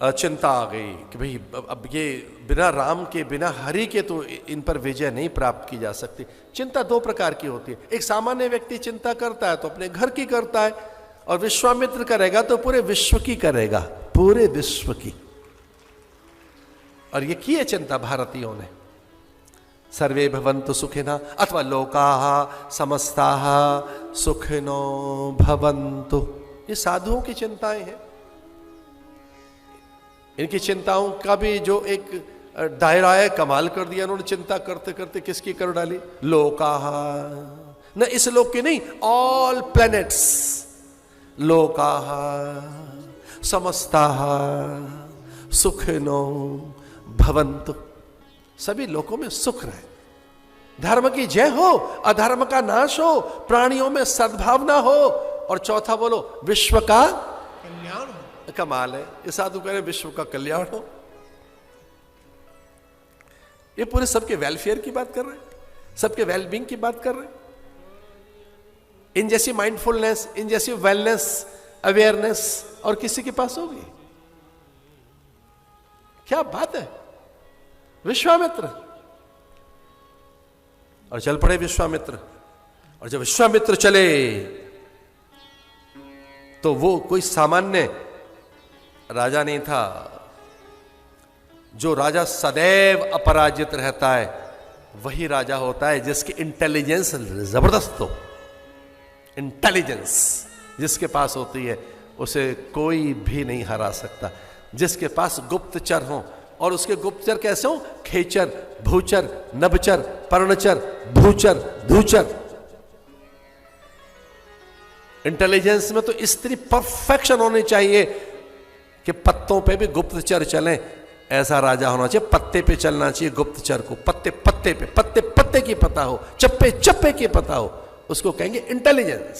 चिंता आ गई कि भाई अब ये बिना राम के, बिना हरि के तो इन पर विजय नहीं प्राप्त की जा सकती। चिंता दो प्रकार की होती है। एक सामान्य व्यक्ति चिंता करता है तो अपने घर की करता है, और विश्वामित्र करेगा तो पूरे विश्व की करेगा, पूरे विश्व की। और ये की है चिंता भारतीयों ने। सर्वे भवन्तु सुखिनः अथवा लोकाः समस्ताः सुखिनो भवन्तु, ये साधुओं की चिंताएं हैं। इनकी चिंताओं का भी जो एक दायरा है, कमाल कर दिया उन्होंने। चिंता करते करते किसकी कर डाली? लोकाः, न इस लोक की नहीं, ऑल प्लैनेट्स। लोकाः समस्ताः सुखिनो भवन्तु, सभी लोकों में सुख रहे, धर्म की जय हो, अधर्म का नाश हो, प्राणियों में सद्भावना हो, और चौथा बोलो विश्व का कल्याण हो। कमाल है, ये साधु कह रहे विश्व का कल्याण हो। ये पूरे सबके वेलफेयर की बात कर रहे हैं, सबके वेलबींग की बात कर रहे हैं। इन जैसी माइंडफुलनेस, इन जैसी वेलनेस, अवेयरनेस और किसी के पास होगी? क्या बात है। विश्वामित्र, और चल पड़े विश्वामित्र। और जब विश्वामित्र चले तो वो कोई सामान्य राजा नहीं था। जो राजा सदैव अपराजित रहता है वही राजा होता है जिसकी इंटेलिजेंस जबरदस्त हो। इंटेलिजेंस जिसके पास होती है उसे कोई भी नहीं हरा सकता। जिसके पास गुप्तचर हो, और उसके गुप्तचर कैसे हो? खेचर, भूचर, नभचर, पर्णचर, भूचर, धूचर। इंटेलिजेंस में तो इतनी परफेक्शन होनी चाहिए कि पत्तों पे भी गुप्तचर चलें, ऐसा राजा होना चाहिए। पत्ते पे चलना चाहिए गुप्तचर को, पत्ते पत्ते पे, पत्ते पत्ते की पता हो, चप्पे चप्पे की पता हो, उसको कहेंगे इंटेलिजेंस।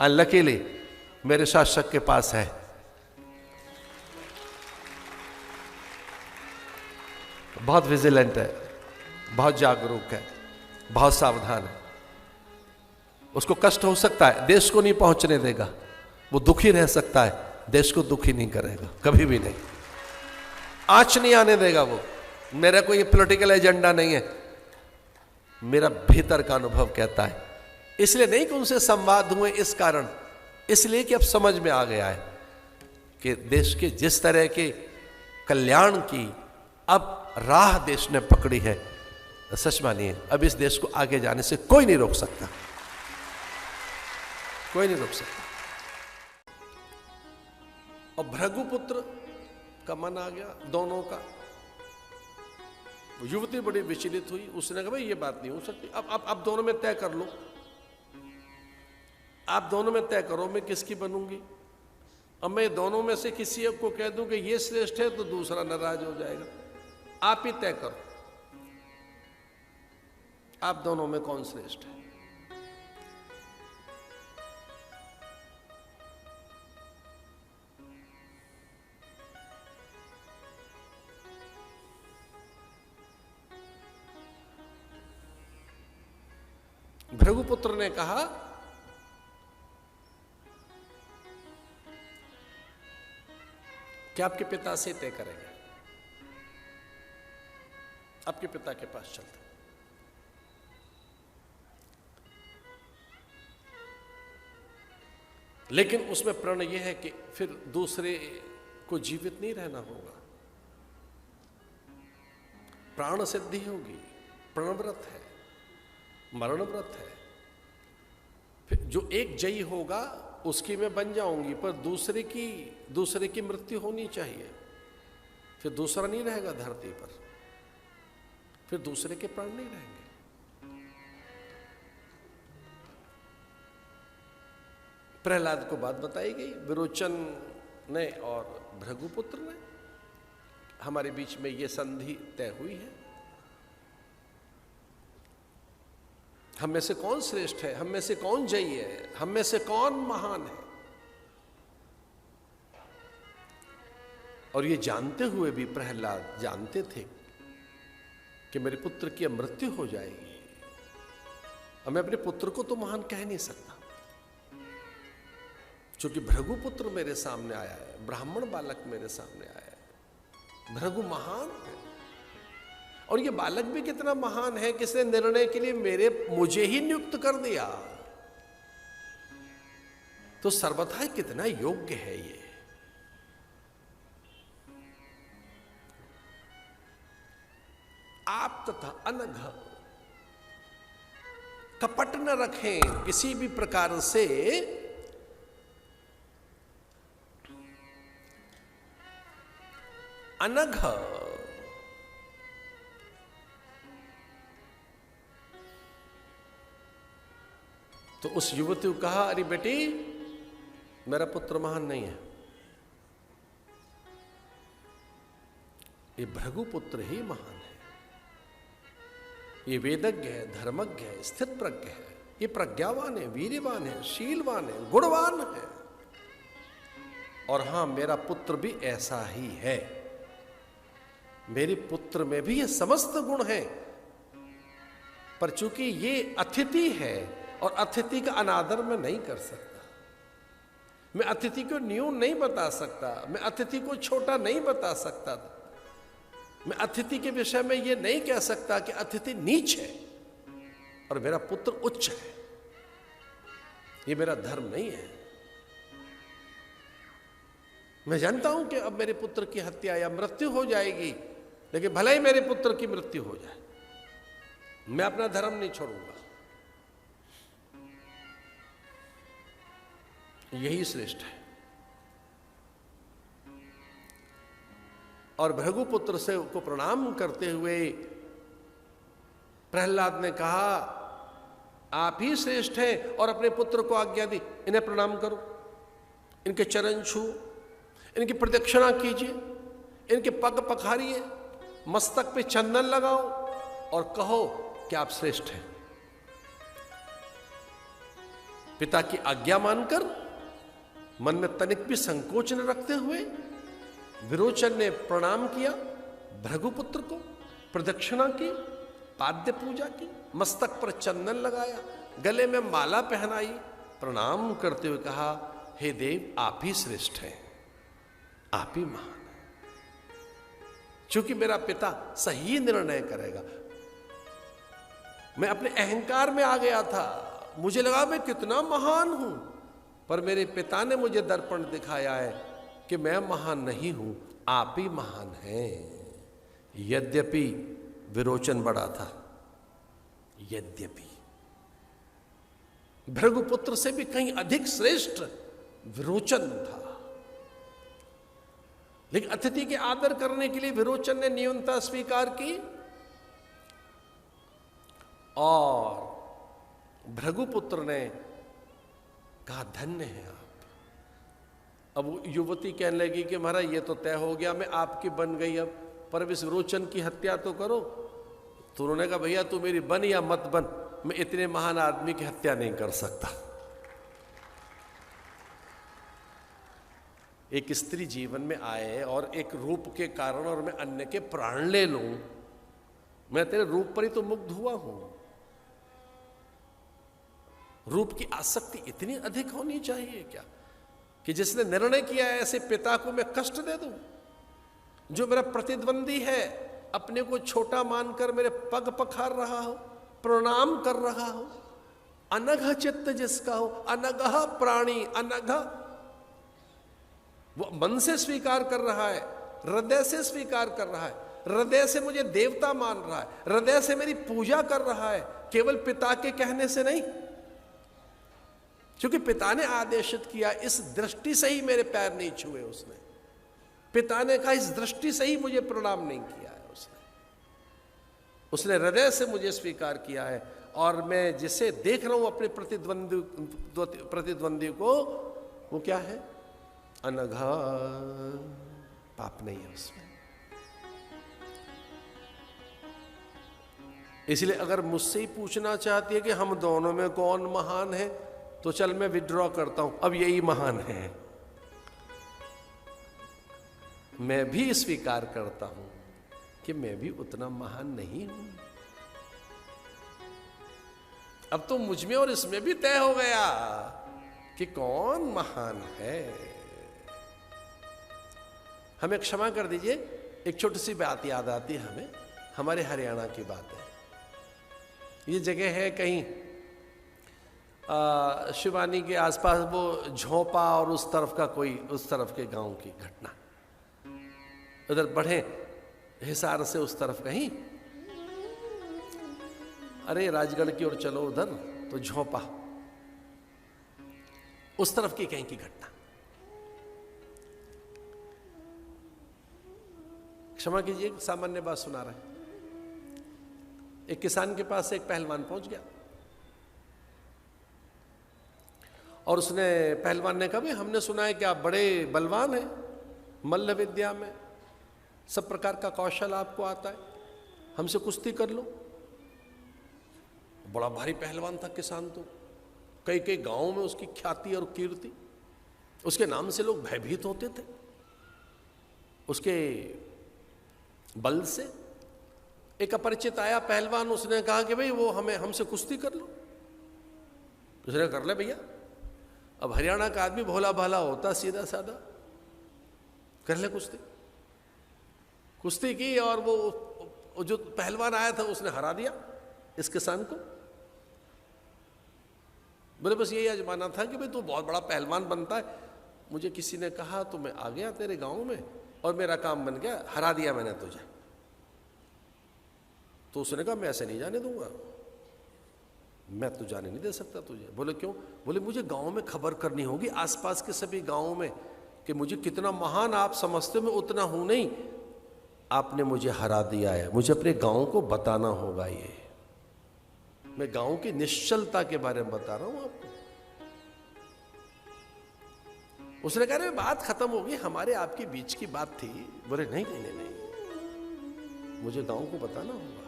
अनलकीली मेरे शासक के पास है। बहुत विजिलेंट है, बहुत जागरूक है, बहुत सावधान है। उसको कष्ट हो सकता है, देश को नहीं पहुंचने देगा। वो दुखी रह सकता है, देश को दुखी नहीं करेगा, कभी भी नहीं। आंच नहीं आने देगा वो। मेरा कोई पॉलिटिकल एजेंडा नहीं है, मेरा भीतर का अनुभव कहता है। इसलिए नहीं कि उनसे संवाद हुए इस कारण, इसलिए कि अब समझ में आ गया है कि देश के जिस तरह के कल्याण की अब राह देश ने पकड़ी है, सच मानिए अब इस देश को आगे जाने से कोई नहीं रोक सकता, कोई नहीं रोक सकता। और भृगुपुत्र का मन आ गया दोनों का। युवती बड़ी विचलित हुई, उसने कहा भाई ये बात नहीं हो सकती। अब दोनों में तय कर लो, आप दोनों में तय करो मैं किसकी बनूंगी। अब मैं दोनों में से किसी एक को कह दूं कि ये श्रेष्ठ है तो दूसरा नाराज हो जाएगा। आप ही तय करो, आप दोनों में कौन श्रेष्ठ है। भृगुपुत्र ने कहा कि आपके पिता से तय करेंगे, आपके पिता के पास चलते। लेकिन उसमें प्रण यह है कि फिर दूसरे को जीवित नहीं रहना होगा, प्राण सिद्धि होगी। प्रणव्रत है, मरण व्रत है। फिर जो एक जयी होगा उसकी मैं बन जाऊंगी, पर दूसरे की मृत्यु होनी चाहिए। फिर दूसरा नहीं रहेगा धरती पर, फिर दूसरे के प्राण नहीं रहेंगे। प्रहलाद को बात बताई गई, विरोचन ने और भृगुपुत्र ने। हमारे बीच में यह संधि तय हुई है। हम में से कौन श्रेष्ठ है, हम में से कौन जयी है, हम में से कौन महान है। और ये जानते हुए भी प्रहलाद जानते थे कि मेरे पुत्र की मृत्यु हो जाएगी, और मैं अपने पुत्र को तो महान कह नहीं सकता। क्योंकि भृगुपुत्र मेरे सामने आया है, ब्राह्मण बालक मेरे सामने आया है, भृगु महान है। और ये बालक भी कितना महान है, किसने निर्णय के लिए मुझे ही नियुक्त कर दिया, तो सर्वथा कितना योग्य है ये। आप तथा अनघ कपट न रखें किसी भी प्रकार से, अनघ तो उस युवती को कहा, अरे बेटी मेरा पुत्र महान नहीं है, ये भृगुपुत्र ही महान है, ये वेदज्ञ है, धर्मज्ञ है, स्थित प्रज्ञ है, ये प्रज्ञावान है, वीर्यवान है, शीलवान है, गुणवान है। और हां मेरा पुत्र भी ऐसा ही है, मेरे पुत्र में भी ये समस्त गुण हैं, पर चूंकि ये अतिथि है और अतिथि का अनादर मैं नहीं कर सकता, मैं अतिथि को न्यून नहीं बता सकता, मैं अतिथि को छोटा नहीं बता सकता, मैं अतिथि के विषय में ये नहीं कह सकता कि अतिथि नीच है और मेरा पुत्र उच्च है। ये मेरा धर्म नहीं है। मैं जानता हूं कि अब मेरे पुत्र की हत्या या मृत्यु हो जाएगी, लेकिन भले ही मेरे पुत्र की मृत्यु हो जाए, मैं अपना धर्म नहीं छोड़ूंगा। यही श्रेष्ठ है। और भृगुपुत्र से को प्रणाम करते हुए प्रहलाद ने कहा, आप ही श्रेष्ठ हैं, और अपने पुत्र को आज्ञा दी, इन्हें प्रणाम करो, इनके चरण छू, इनकी प्रदक्षिणा कीजिए, इनके पग पखारिए, मस्तक पे चंदन लगाओ और कहो कि आप श्रेष्ठ हैं। पिता की आज्ञा मानकर मन में तनिक भी संकोच न रखते हुए विरोचन ने प्रणाम किया भृगुपुत्र को, प्रदक्षिणा की, पाद्य पूजा की, मस्तक पर चंदन लगाया, गले में माला पहनाई, प्रणाम करते हुए कहा, हे देव आप ही श्रेष्ठ हैं, आप ही महान हैं। चूंकि मेरा पिता सही निर्णय करेगा। मैं अपने अहंकार में आ गया था, मुझे लगा मैं कितना महान हूं, पर मेरे पिता ने मुझे दर्पण दिखाया है कि मैं महान नहीं हूं, आप ही महान हैं। यद्यपि विरोचन बड़ा था, यद्यपि भृगुपुत्र से भी कहीं अधिक श्रेष्ठ विरोचन था, लेकिन अतिथि के आदर करने के लिए विरोचन ने न्यूनता स्वीकार की और भृगुपुत्र ने कहा, धन्य है आप। अब युवती कहने लगी कि महाराज ये तो तय हो गया, मैं आपकी बन गई, अब पर इस विरोचन की हत्या तो करो। तो उन्होंने कहा, भैया तू मेरी बन या मत बन, मैं इतने महान आदमी की हत्या नहीं कर सकता। एक स्त्री जीवन में आए और एक रूप के कारण और मैं अन्य के प्राण ले लूं, मैं तेरे रूप पर ही तो मुग्ध हुआ हूं। रूप की आसक्ति इतनी अधिक होनी चाहिए क्या कि जिसने निर्णय किया है ऐसे पिता को मैं कष्ट दे दूं? जो मेरा प्रतिद्वंदी है, अपने को छोटा मानकर मेरे पग पखार रहा हो, प्रणाम कर रहा हो, अनघ चित्त जिसका हो, अनघ प्राणी, अनघ वो मन से स्वीकार कर रहा है, हृदय से स्वीकार कर रहा है, हृदय से मुझे देवता मान रहा है, हृदय से मेरी पूजा कर रहा है, केवल पिता के कहने से नहीं, क्योंकि पिता ने आदेशित किया, इस दृष्टि से ही मेरे पैर नहीं छुए उसने। पिता ने कहा, इस दृष्टि से ही मुझे प्रणाम नहीं किया है उसने हृदय से मुझे स्वीकार किया है। और मैं जिसे देख रहा हूं अपने प्रतिद्वंदी को, वो क्या है? अनघा, पाप नहीं है उसमें। इसलिए अगर मुझसे ही पूछना चाहती है कि हम दोनों में कौन महान है, तो चल मैं विड्रॉ करता हूं, अब यही महान है। मैं भी स्वीकार करता हूं कि मैं भी उतना महान नहीं हूं। अब तो मुझ में और इसमें भी तय हो गया कि कौन महान है। हमें क्षमा कर दीजिए, एक छोटी सी बात याद आती है हमें, हमारे हरियाणा की बात है। ये जगह है कहीं शिवानी के आसपास, वो झोंपा और उस तरफ का कोई, उस तरफ के गांव की घटना। उधर बढ़े हिसार से उस तरफ कहीं, अरे राजगढ़ की ओर चलो उधर तो झोंपा, उस तरफ की कहीं की घटना। क्षमा कीजिए, सामान्य बात सुना रहे हैं। एक किसान के पास एक पहलवान पहुंच गया और उसने, पहलवान ने कहा भाई हमने सुना है कि आप बड़े बलवान हैं, मल्ल विद्या में सब प्रकार का कौशल आपको आता है, हमसे कुश्ती कर लो। बड़ा भारी पहलवान था किसान, तो कई कई गांवों में उसकी ख्याति और कीर्ति, उसके नाम से लोग भयभीत होते थे, उसके बल से। एक अपरिचित आया पहलवान, उसने कहा कि भाई वो हमसे कुश्ती कर लो। उसने कर ले भैया। अब हरियाणा का आदमी भोला भाला होता, सीधा साधा, कर ले कुश्ती। कुश्ती की और वो जो पहलवान आया था उसने हरा दिया इस किसान को। बोले बस यही आजमाना था कि भाई तू बहुत बड़ा पहलवान बनता है, मुझे किसी ने कहा तो मैं आ गया तेरे गांव में और मेरा काम बन गया, हरा दिया मैंने तुझे। तो उसने कहा मैं ऐसे नहीं जाने दूंगा, मैं तो जाने नहीं दे सकता तुझे। बोले क्यों? बोले मुझे गांव में खबर करनी होगी, आसपास के सभी गांवों में, कि मुझे कितना महान आप समझते, मैं उतना हूं नहीं, आपने मुझे हरा दिया है, मुझे अपने गांव को बताना होगा। ये मैं गांव की निश्चलता के बारे में बता रहा हूं आपको। उसने कहा बात खत्म हो गई, हमारे आपके बीच की बात थी। बोले नहीं नहीं नहीं, नहीं, मुझे गांव को बताना होगा।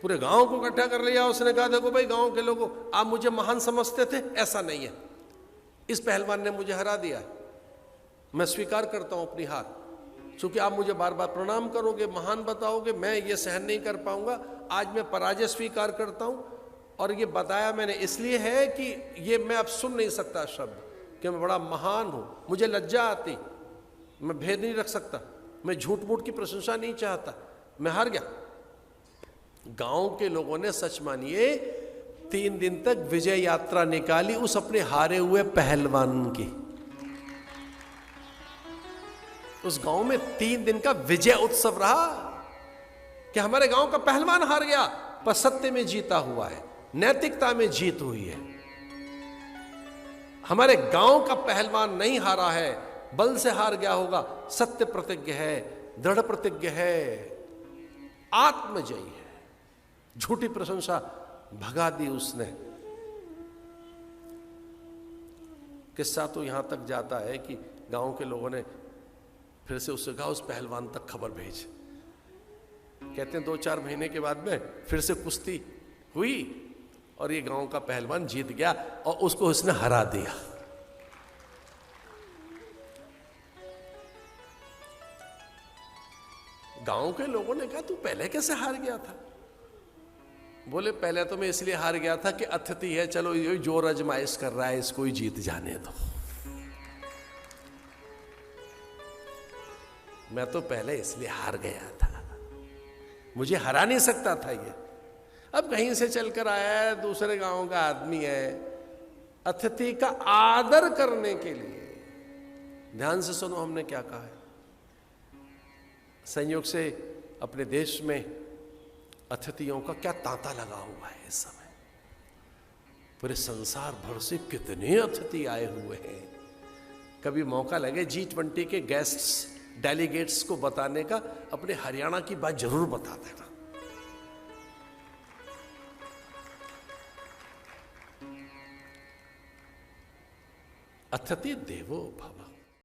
पूरे गांव को इकट्ठा कर लिया। उसने कहा देखो भाई गांव के लोगों, आप मुझे महान समझते थे, ऐसा नहीं है, इस पहलवान ने मुझे हरा दिया, मैं स्वीकार करता हूं अपनी हार। क्योंकि आप मुझे बार बार प्रणाम करोगे, महान बताओगे, मैं ये सहन नहीं कर पाऊंगा। आज मैं पराजय स्वीकार करता हूं। और ये बताया मैंने इसलिए है कि ये मैं अब सुन नहीं सकता शब्द कि मैं बड़ा महान हूं, मुझे लज्जा आती, मैं भेद नहीं रख सकता, मैं झूठ मूठ की प्रशंसा नहीं चाहता, मैं हार गया। गांव के लोगों ने सच मानिए 3 दिन तक विजय यात्रा निकाली उस अपने हारे हुए पहलवान की। उस गांव में 3 दिन का विजय उत्सव रहा कि हमारे गांव का पहलवान हार गया, पर सत्य में जीता हुआ है, नैतिकता में जीत हुई है। हमारे गांव का पहलवान नहीं हारा है, बल से हार गया होगा, सत्य प्रतिज्ञ है, दृढ़ प्रतिज्ञ है, आत्मजयी है। झूठी प्रशंसा भगा दी उसने। किस्सा तो यहां तक जाता है कि गांव के लोगों ने फिर से उससे कहा उस पहलवान तक खबर भेज। कहते हैं 2-4 महीने के बाद में फिर से कुश्ती हुई और ये गांव का पहलवान जीत गया और उसको उसने हरा दिया। गांव के लोगों ने कहा तू पहले कैसे हार गया था? बोले पहले तो मैं इसलिए हार गया था कि अतिथि है, चलो ये जोर अजमाइश कर रहा है, इसको ही जीत जाने दो। मैं तो पहले इसलिए हार गया था, मुझे हरा नहीं सकता था ये। अब कहीं से चलकर आया है, दूसरे गांव का आदमी है, अतिथि का आदर करने के लिए। ध्यान से सुनो हमने क्या कहा है। संयोग से अपने देश में अतिथियों का क्या तांता लगा हुआ है इस समय। पूरे संसार भर से कितने अतिथि आए हुए हैं। कभी मौका लगे G20 के गेस्ट्स, डेलीगेट्स को बताने का, अपने हरियाणा की बात जरूर बता देना। अतिथि देवो भव।